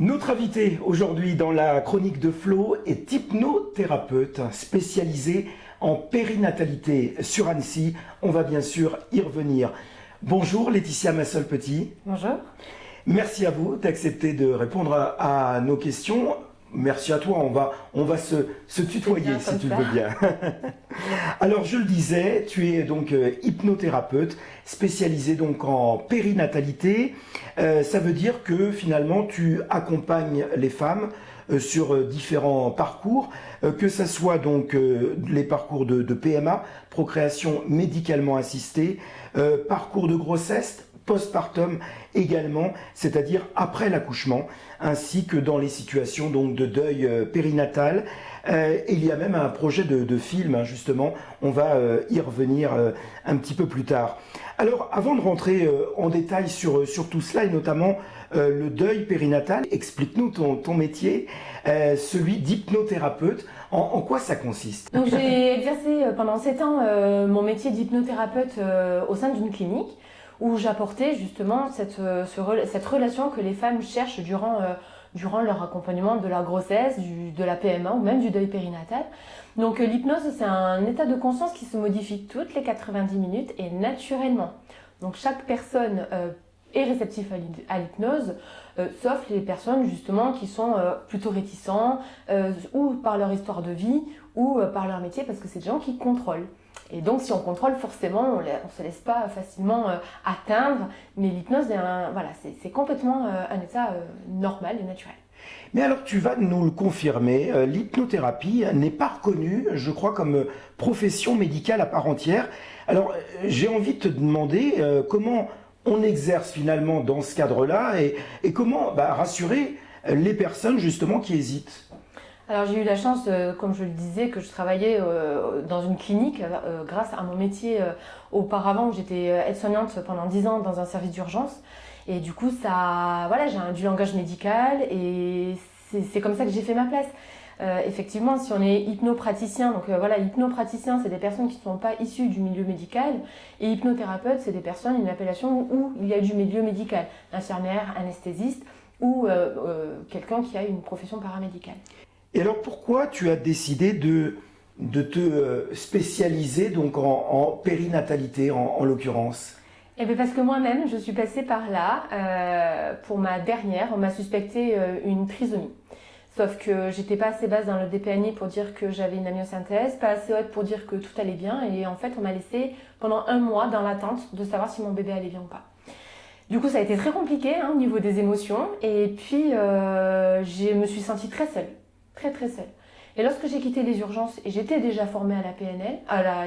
Notre invité aujourd'hui dans la chronique de Flo est hypnothérapeute spécialisé en périnatalité sur Annecy. On va bien sûr y revenir. Bonjour Laetitia Massol-Petit. Bonjour. Merci à vous d'accepter de répondre à nos questions. Merci à toi, on va se tutoyer si tu le veux bien. Alors je le disais, tu es donc hypnothérapeute spécialisé donc en périnatalité. Ça veut dire que finalement tu accompagnes les femmes sur différents parcours, que ça soit donc les parcours de PMA, procréation médicalement assistée, parcours de grossesse, postpartum également, c'est-à-dire après l'accouchement, ainsi que dans les situations donc de deuil périnatal. Il y a même un projet de film, hein, justement, on va y revenir un petit peu plus tard. Alors, avant de rentrer en détail sur tout cela, et notamment le deuil périnatal, explique-nous ton métier, celui d'hypnothérapeute. En quoi ça consiste? Donc, j'ai exercé pendant 7 ans mon métier d'hypnothérapeute au sein d'une clinique, où j'apportais justement cette relation que les femmes cherchent durant leur accompagnement de la grossesse, de la PMA ou même du deuil périnatal. Donc l'hypnose, c'est un état de conscience qui se modifie toutes les 90 minutes et naturellement. Donc chaque personne est réceptive à l'hypnose, sauf les personnes justement qui sont plutôt réticents, ou par leur histoire de vie, ou par leur métier, parce que c'est des gens qui contrôlent. Et donc, si on contrôle, forcément, on ne se laisse pas facilement atteindre. Mais l'hypnose, c'est complètement un état normal et naturel. Mais alors, tu vas nous le confirmer, l'hypnothérapie n'est pas reconnue, je crois, comme profession médicale à part entière. Alors, j'ai envie de te demander comment on exerce finalement dans ce cadre-là et comment rassurer les personnes justement qui hésitent. Alors j'ai eu la chance, comme je le disais, que je travaillais dans une clinique grâce à mon métier auparavant. J'étais aide-soignante pendant 10 ans dans un service d'urgence. Et du coup, j'ai du langage médical et c'est comme ça que j'ai fait ma place. Effectivement, si on est hypnopraticien, hypnopraticien, c'est des personnes qui ne sont pas issues du milieu médical. Et hypnothérapeute, c'est des personnes, une appellation où il y a du milieu médical. Infirmière, anesthésiste ou quelqu'un qui a une profession paramédicale. Et alors pourquoi tu as décidé de te spécialiser donc en périnatalité en l'occurrence? Eh bien parce que moi-même je suis passée par là. Pour ma dernière, on m'a suspecté une trisomie. Sauf que j'étais pas assez basse dans le DPNI pour dire que j'avais une amniosynthèse, pas assez haute pour dire que tout allait bien. Et en fait on m'a laissée pendant 1 mois dans l'attente de savoir si mon bébé allait bien ou pas. Du coup ça a été très compliqué au niveau des émotions. Et puis je me suis sentie très seule. Très seule. Et lorsque j'ai quitté les urgences et j'étais déjà formée à la PNL,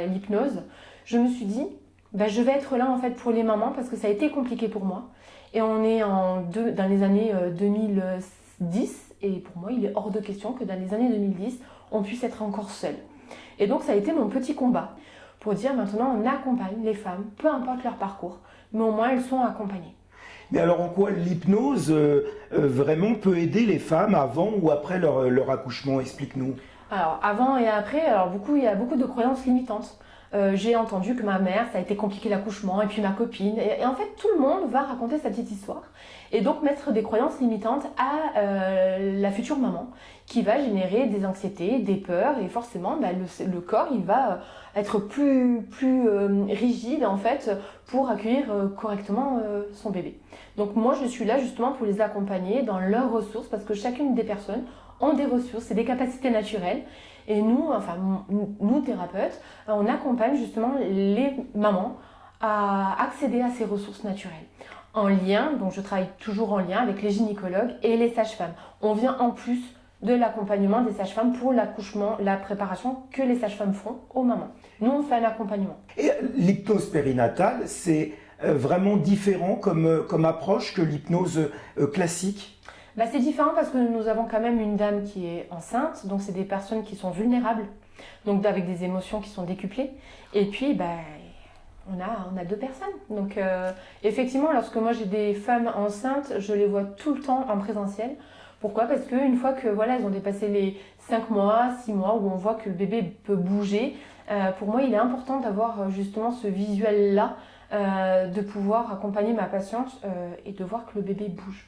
l'hypnose, je me suis dit, je vais être là en fait pour les mamans parce que ça a été compliqué pour moi. Et on est dans les années 2010 et pour moi il est hors de question que dans les années 2010 on puisse être encore seul. Et donc ça a été mon petit combat pour dire maintenant on accompagne les femmes, peu importe leur parcours, mais au moins elles sont accompagnées. Mais alors en quoi l'hypnose vraiment peut aider les femmes avant ou après leur accouchement? Explique-nous. Alors avant et après, il y a beaucoup de croyances limitantes. J'ai entendu que ma mère, ça a été compliqué l'accouchement, et puis ma copine. Et en fait, tout le monde va raconter sa petite histoire. Et donc mettre des croyances limitantes à la future maman, qui va générer des anxiétés, des peurs, et forcément, le corps, il va être plus rigide en fait pour accueillir correctement son bébé. Donc moi, je suis là justement pour les accompagner dans leurs ressources, parce que chacune des personnes ont des ressources et des capacités naturelles. Et nous thérapeutes, on accompagne justement les mamans à accéder à ces ressources naturelles. En lien, donc je travaille toujours en lien avec les gynécologues et les sages-femmes. On vient en plus de l'accompagnement des sages-femmes pour l'accouchement, la préparation que les sages-femmes font aux mamans. Nous, on fait un accompagnement. Et l'hypnose périnatale, c'est vraiment différent comme approche que l'hypnose classique? C'est différent parce que nous avons quand même une dame qui est enceinte, donc c'est des personnes qui sont vulnérables, donc avec des émotions qui sont décuplées. Et puis, on a 2 personnes. Donc effectivement, lorsque moi j'ai des femmes enceintes, je les vois tout le temps en présentiel. Pourquoi? Parce qu'une fois que elles ont dépassé les 5 mois, 6 mois, où on voit que le bébé peut bouger, pour moi il est important d'avoir justement ce visuel-là, de pouvoir accompagner ma patiente et de voir que le bébé bouge.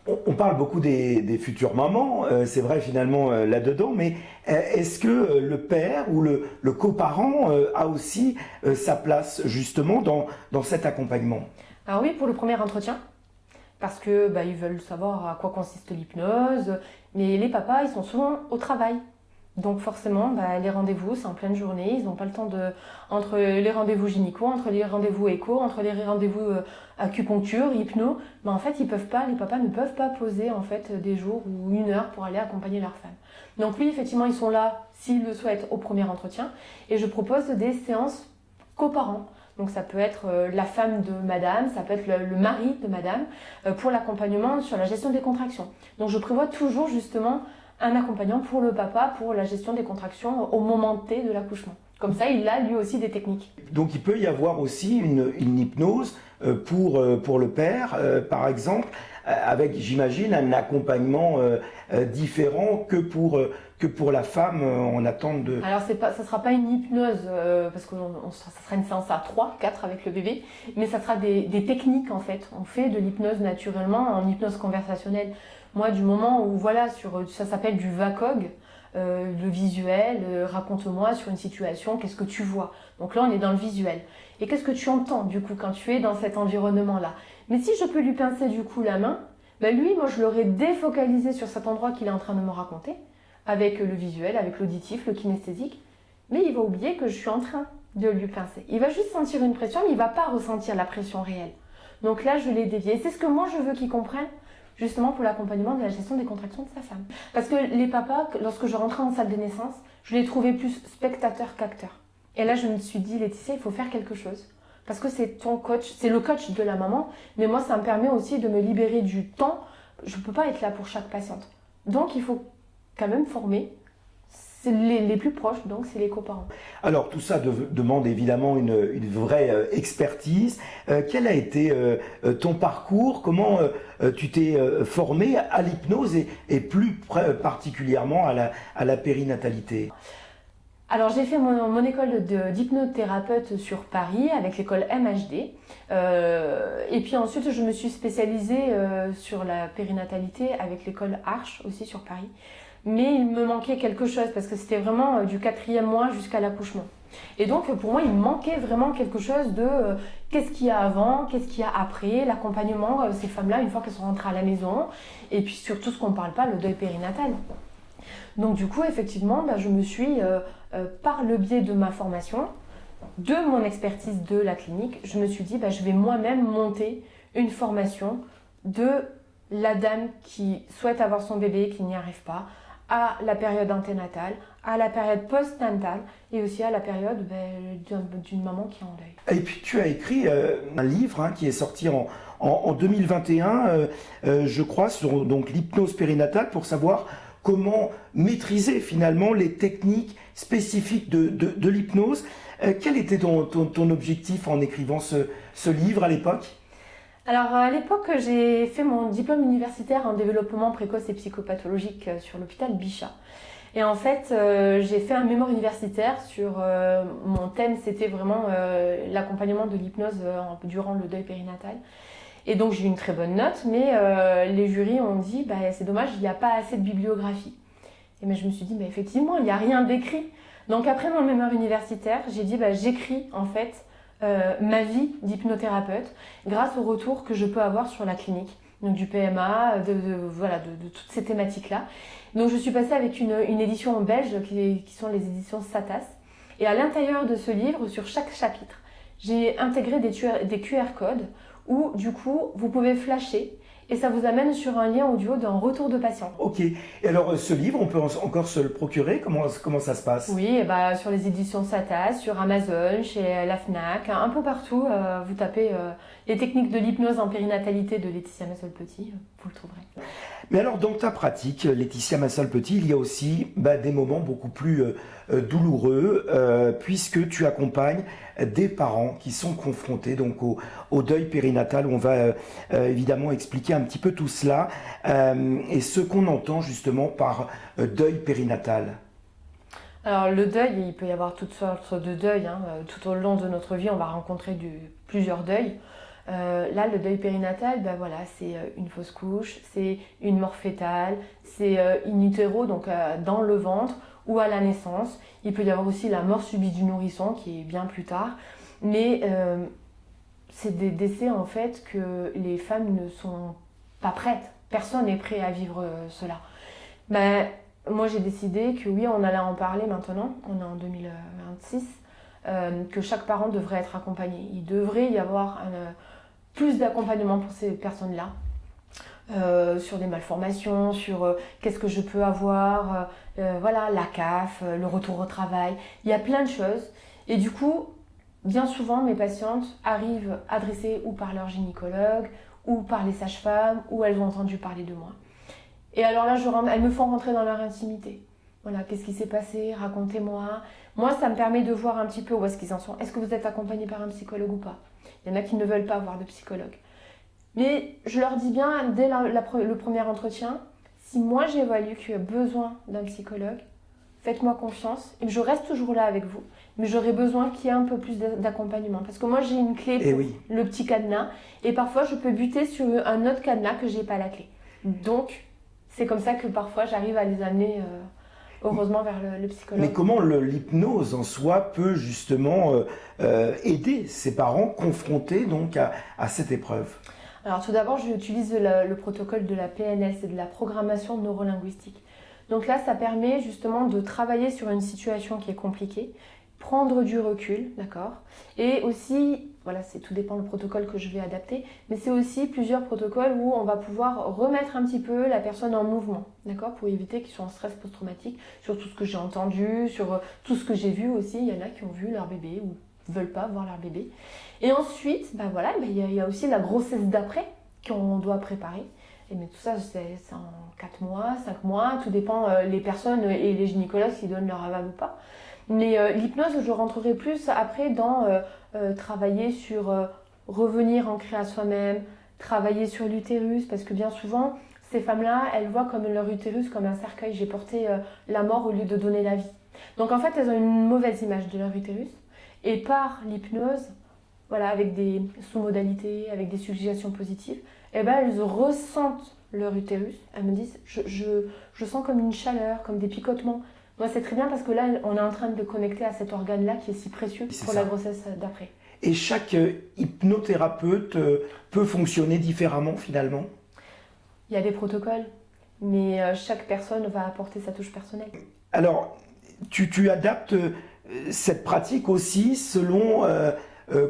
On parle beaucoup des futures mamans, c'est vrai finalement là-dedans, mais est-ce que le père ou le coparent a aussi sa place justement dans cet accompagnement? Alors oui, pour le premier entretien, parce que ils veulent savoir à quoi consiste l'hypnose, mais les papas, ils sont souvent au travail. Donc forcément, les rendez-vous, c'est en pleine journée, ils n'ont pas le temps entre les rendez-vous gynéco, entre les rendez-vous écho, entre les rendez-vous acupuncture, hypno, en fait, les papas ne peuvent pas poser en fait des jours ou une heure pour aller accompagner leur femme. Donc oui, effectivement, ils sont là, s'ils le souhaitent, au premier entretien, et je propose des séances coparents. Donc ça peut être la femme de madame, ça peut être le mari de madame, pour l'accompagnement sur la gestion des contractions. Donc je prévois toujours justement un accompagnant pour le papa pour la gestion des contractions au moment T de l'accouchement. Comme ça, il a lui aussi des techniques. Donc il peut y avoir aussi une hypnose pour le père, par exemple, avec, j'imagine, un accompagnement différent que pour la femme en attente de... Alors ça ne sera pas une hypnose, parce que ça sera une séance à 3, 4 avec le bébé, mais ça sera des techniques en fait. On fait de l'hypnose naturellement, en hypnose conversationnelle. Moi, du moment où, voilà, ça s'appelle du VACOG, le visuel, raconte-moi sur une situation, qu'est-ce que tu vois? Donc là, on est dans le visuel. Et qu'est-ce que tu entends, du coup, quand tu es dans cet environnement-là? Mais si je peux lui pincer, du coup, la main, lui, moi, je l'aurais défocalisé sur cet endroit qu'il est en train de me raconter, avec le visuel, avec l'auditif, le kinesthésique, mais il va oublier que je suis en train de lui pincer. Il va juste sentir une pression, mais il ne va pas ressentir la pression réelle. Donc là, je l'ai dévié. Et c'est ce que moi, je veux qu'il comprenne, justement pour l'accompagnement de la gestion des contractions de sa femme. Parce que les papas, lorsque je rentrais en salle de naissance, je les trouvais plus spectateurs qu'acteurs. Et là, je me suis dit, Laetitia, il faut faire quelque chose. Parce que c'est ton coach, c'est le coach de la maman, mais moi, ça me permet aussi de me libérer du temps. Je ne peux pas être là pour chaque patiente. Donc, il faut quand même former les plus proches, donc c'est les coparents. Alors tout ça demande évidemment une vraie expertise. Quel a été ton parcours? Comment tu t'es formé à l'hypnose et plus particulièrement à la périnatalité? Alors j'ai fait mon école d'hypnothérapeute sur Paris avec l'école MHD. Et puis ensuite je me suis spécialisée sur la périnatalité avec l'école Arche aussi sur Paris. Mais il me manquait quelque chose parce que c'était vraiment du 4e mois jusqu'à l'accouchement. Et donc pour moi il me manquait vraiment quelque chose de qu'est-ce qu'il y a avant, qu'est-ce qu'il y a après, l'accompagnement, ces femmes-là une fois qu'elles sont rentrées à la maison, et puis surtout ce qu'on ne parle pas, le deuil périnatal. Donc du coup effectivement je me suis, par le biais de ma formation, de mon expertise de la clinique, je me suis dit je vais moi-même monter une formation de la dame qui souhaite avoir son bébé, qui n'y arrive pas, à la période anténatale, à la période post-natale et aussi à la période d'une maman qui est en deuil. Et puis tu as écrit un livre qui est sorti en 2021, je crois, sur donc l'hypnose périnatale pour savoir comment maîtriser finalement les techniques spécifiques de l'hypnose. Quel était ton objectif en écrivant ce livre à l'époque ? Alors à l'époque, j'ai fait mon diplôme universitaire en développement précoce et psychopathologique sur l'hôpital Bichat. Et en fait, j'ai fait un mémoire universitaire sur mon thème, c'était vraiment l'accompagnement de l'hypnose durant le deuil périnatal. Et donc j'ai eu une très bonne note, mais les jurys ont dit c'est dommage, il n'y a pas assez de bibliographie. Et je me suis dit effectivement, il n'y a rien d'écrit. Donc après mon mémoire universitaire, j'ai dit j'écris en fait ma vie d'hypnothérapeute grâce au retour que je peux avoir sur la clinique, donc du PMA, de toutes ces thématiques-là. Donc je suis passée avec une édition belge qui sont les éditions Satas. Et à l'intérieur de ce livre, sur chaque chapitre, j'ai intégré des QR codes où du coup vous pouvez flasher et ça vous amène sur un lien audio d'un retour de patient. Ok, et alors ce livre, on peut encore se le procurer? Comment ça se passe? Oui, sur les éditions Satas, sur Amazon, chez la Fnac, un peu partout, vous tapez les techniques de l'hypnose en périnatalité de Laetitia Massol-Petit, vous le trouverez. Mais alors dans ta pratique, Laetitia Massol-Petit, il y a aussi des moments beaucoup plus douloureux puisque tu accompagnes des parents qui sont confrontés donc au deuil périnatal. On va évidemment expliquer un petit peu tout cela et ce qu'on entend justement par deuil périnatal. Alors le deuil, il peut y avoir toutes sortes de deuils. Tout au long de notre vie, on va rencontrer plusieurs deuils. Là, le deuil périnatal, ben voilà, c'est une fausse couche, c'est une mort fœtale, c'est in utero, donc dans le ventre ou à la naissance. Il peut y avoir aussi la mort subite du nourrisson qui est bien plus tard. Mais c'est des décès en fait que les femmes ne sont pas prêtes. Personne n'est prêt à vivre cela. Ben, moi j'ai décidé que oui, on allait en parler maintenant, on est en 2026, que chaque parent devrait être accompagné. Il devrait y avoir plus d'accompagnement pour ces personnes-là, sur des malformations, sur qu'est-ce que je peux avoir, voilà, la CAF, le retour au travail. Il y a plein de choses. Et du coup, bien souvent, mes patientes arrivent adressées ou par leur gynécologue, ou par les sages-femmes, ou elles ont entendu parler de moi. Et alors là, elles me font rentrer dans leur intimité. Voilà, qu'est-ce qui s'est passé? Racontez-moi. Moi, ça me permet de voir un petit peu où est-ce qu'ils en sont. Est-ce que vous êtes accompagné par un psychologue ou pas? Il y en a qui ne veulent pas voir de psychologue. Mais je leur dis bien, dès le premier entretien, si moi j'évalue qu'il y a besoin d'un psychologue, faites-moi confiance et je reste toujours là avec vous. Mais j'aurais besoin qu'il y ait un peu plus d'accompagnement. Parce que moi, j'ai une clé pour le petit cadenas. Et parfois, je peux buter sur un autre cadenas que je n'ai pas la clé. Donc, c'est comme ça que parfois, j'arrive à les amener, heureusement, vers le psychologue. Mais comment l'hypnose en soi peut justement aider ces parents confrontés donc à cette épreuve? Alors, tout d'abord, j'utilise le protocole de la PNL, c'est de la programmation neurolinguistique. Donc là, ça permet justement de travailler sur une situation qui est compliquée, prendre du recul, d'accord? Et aussi, voilà, tout dépend du protocole que je vais adapter, mais c'est aussi plusieurs protocoles où on va pouvoir remettre un petit peu la personne en mouvement, d'accord? Pour éviter qu'ils soient en stress post-traumatique, sur tout ce que j'ai entendu, sur tout ce que j'ai vu aussi. Il y en a qui ont vu leur bébé ou ne veulent pas voir leur bébé. Et ensuite, voilà, il y a aussi la grossesse d'après qu'on doit préparer. Mais tout ça, c'est en 4 mois, 5 mois, tout dépend les personnes et les gynécologues qui donnent leur aval ou pas. Mais l'hypnose, je rentrerai plus après dans travailler sur revenir ancrer à soi-même, travailler sur l'utérus, parce que bien souvent, ces femmes-là, elles voient comme leur utérus comme un cercueil. J'ai porté la mort au lieu de donner la vie. Donc en fait, elles ont une mauvaise image de leur utérus. Et par l'hypnose, voilà, avec des sous-modalités, avec des suggestions positives, eh ben, elles ressentent leur utérus. Elles me disent, je sens comme une chaleur, comme des picotements. Moi, c'est très bien parce que là, on est en train de connecter à cet organe-là qui est si précieux pour la grossesse d'après. Et chaque hypnothérapeute peut fonctionner différemment finalement? Il y a des protocoles, mais chaque personne va apporter sa touche personnelle. Alors, tu adaptes cette pratique aussi selon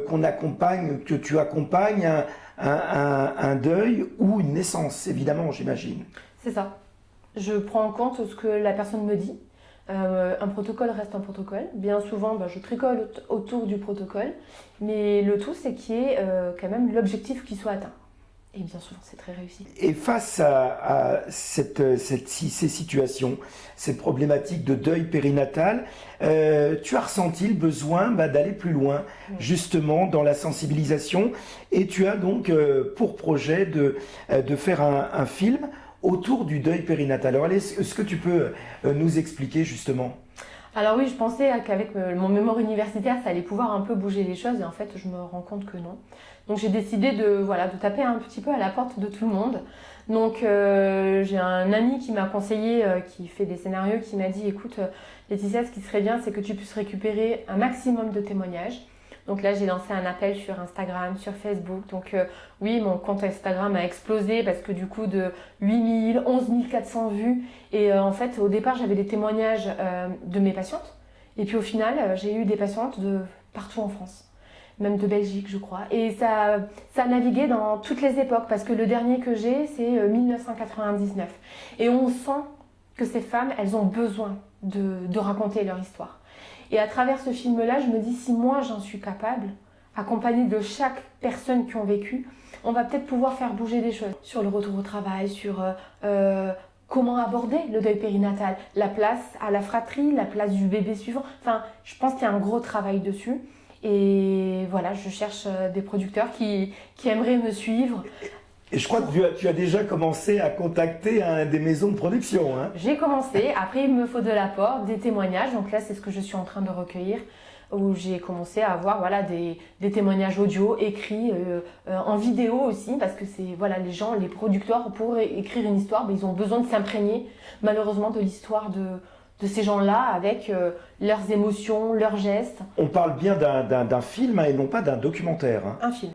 qu'on accompagne, que tu accompagnes un deuil ou une naissance, évidemment, j'imagine. C'est ça. Je prends en compte ce que la personne me dit. Un protocole reste un protocole. Bien souvent, je tricole autour du protocole, mais le tout, c'est qu'il y ait quand même l'objectif qui soit atteint. Et bien souvent, c'est très réussi. Et face à ces situations, cette problématique de deuil périnatal, tu as ressenti le besoin d'aller plus loin, justement, dans la sensibilisation. Et tu as donc pour projet de faire un film autour du deuil périnatal. Alors, est-ce que tu peux nous expliquer, justement ? Alors oui, je pensais qu'avec mon mémoire universitaire, ça allait pouvoir un peu bouger les choses. Et en fait, je me rends compte que non. Donc j'ai décidé de taper un petit peu à la porte de tout le monde. Donc j'ai un ami qui m'a conseillé, qui fait des scénarios, qui m'a dit, écoute Laetitia, ce qui serait bien, c'est que tu puisses récupérer un maximum de témoignages. Donc là, j'ai lancé un appel sur Instagram, sur Facebook. Donc oui, mon compte Instagram a explosé parce que du coup, de 8000, 11 400 vues. Et en fait, au départ, j'avais des témoignages de mes patientes. Et puis au final, j'ai eu des patientes de partout en France. Même de Belgique, je crois. Et ça a navigué dans toutes les époques, parce que le dernier que j'ai, c'est 1999. Et on sent que ces femmes, elles ont besoin de raconter leur histoire. Et à travers ce film-là, je me dis, si moi j'en suis capable, accompagnée de chaque personne qui ont vécu, on va peut-être pouvoir faire bouger des choses. Sur le retour au travail, sur comment aborder le deuil périnatal, la place à la fratrie, la place du bébé suivant. Enfin, je pense qu'il y a un gros travail dessus. Et voilà, je cherche des producteurs qui aimeraient me suivre. Et je crois que tu as déjà commencé à contacter des maisons de production. Hein. J'ai commencé, après il me faut de l'apport, des témoignages. Donc là, c'est ce que je suis en train de recueillir. où j'ai commencé à avoir voilà, des témoignages audio, écrits, en vidéo aussi, parce que c'est voilà, les producteurs, pour écrire une histoire, ils ont besoin de s'imprégner malheureusement de l'histoire de ces gens-là avec leurs émotions, leurs gestes. On parle bien d'un film et non pas d'un documentaire. Un film.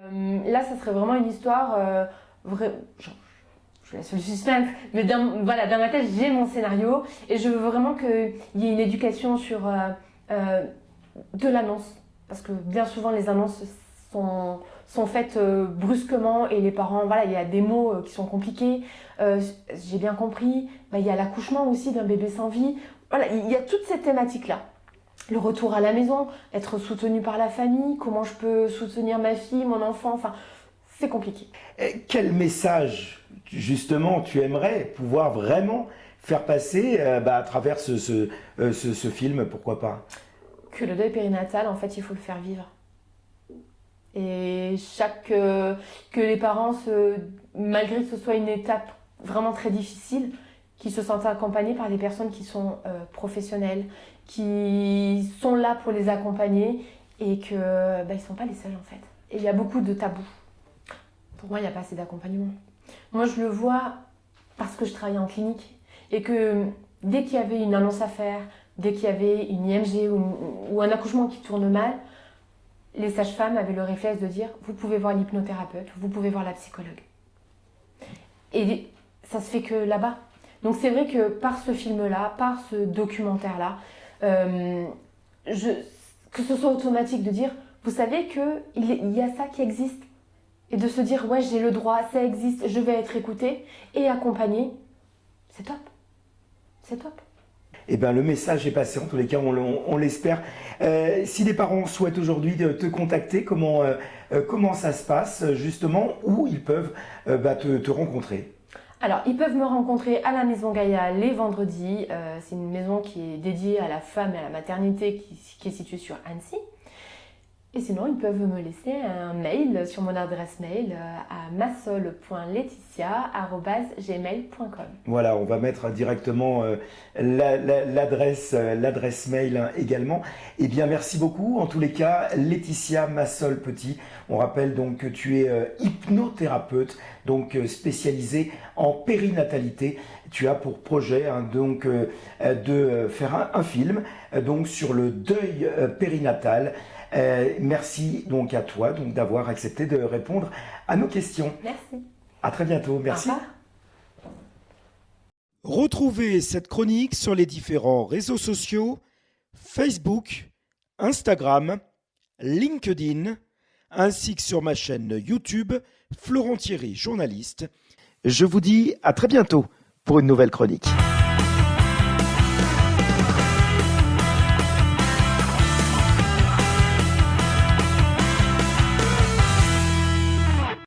Là, ça serait vraiment une histoire je laisse le suspense, mais dans ma tête, j'ai mon scénario et je veux vraiment qu'il y ait une éducation sur de l'annonce. Parce que bien souvent, les annonces sont faites brusquement et les parents, voilà, il y a des mots qui sont compliqués. J'ai bien compris, il y a l'accouchement aussi d'un bébé sans vie. Voilà, il y a toutes ces thématiques-là. Le retour à la maison, être soutenu par la famille, comment je peux soutenir ma fille, mon enfant, enfin, c'est compliqué. Quel message, justement, tu aimerais pouvoir vraiment faire passer à travers ce film, pourquoi pas? Que le deuil périnatal, en fait, il faut le faire vivre. Et que les parents, malgré que ce soit une étape vraiment très difficile, qui se sentent accompagnés par des personnes qui sont professionnelles, qui sont là pour les accompagner et qu'ils ne sont pas les seuls en fait. Et il y a beaucoup de tabous. Pour moi, il n'y a pas assez d'accompagnement. Moi, je le vois parce que je travaille en clinique et que dès qu'il y avait une annonce à faire, dès qu'il y avait une IMG ou un accouchement qui tourne mal, les sages-femmes avaient le réflexe de dire « vous pouvez voir l'hypnothérapeute, vous pouvez voir la psychologue ». Et ça se fait que là-bas. Donc c'est vrai que par ce film-là, par ce documentaire-là, que ce soit automatique de dire « vous savez qu'il y a ça qui existe ». Et de se dire « ouais, j'ai le droit, ça existe, je vais être écoutée et accompagnée », c'est top. C'est top. Eh bien, le message est passé, en tous les cas, on l'espère. Si les parents souhaitent aujourd'hui te contacter, comment ça se passe, justement, où ils peuvent te rencontrer? Alors, ils peuvent me rencontrer à la Maison Gaïa les vendredis. C'est une maison qui est dédiée à la femme et à la maternité qui est située sur Annecy. Et sinon, ils peuvent me laisser un mail sur mon adresse mail à massol.laetitia@gmail.com. Voilà, on va mettre directement l'adresse mail également. Eh bien, merci beaucoup. En tous les cas, Laetitia Massol-Petit. On rappelle donc que tu es hypnothérapeute, donc spécialisée en périnatalité. Tu as pour projet de faire un film donc sur le deuil périnatal. Merci donc à toi d'avoir accepté de répondre à nos questions. Merci. À très bientôt. Merci. Au revoir. Retrouvez cette chronique sur les différents réseaux sociaux, Facebook, Instagram, LinkedIn, ainsi que sur ma chaîne YouTube, Florent Thierry, journaliste. Je vous dis à très bientôt pour une nouvelle chronique.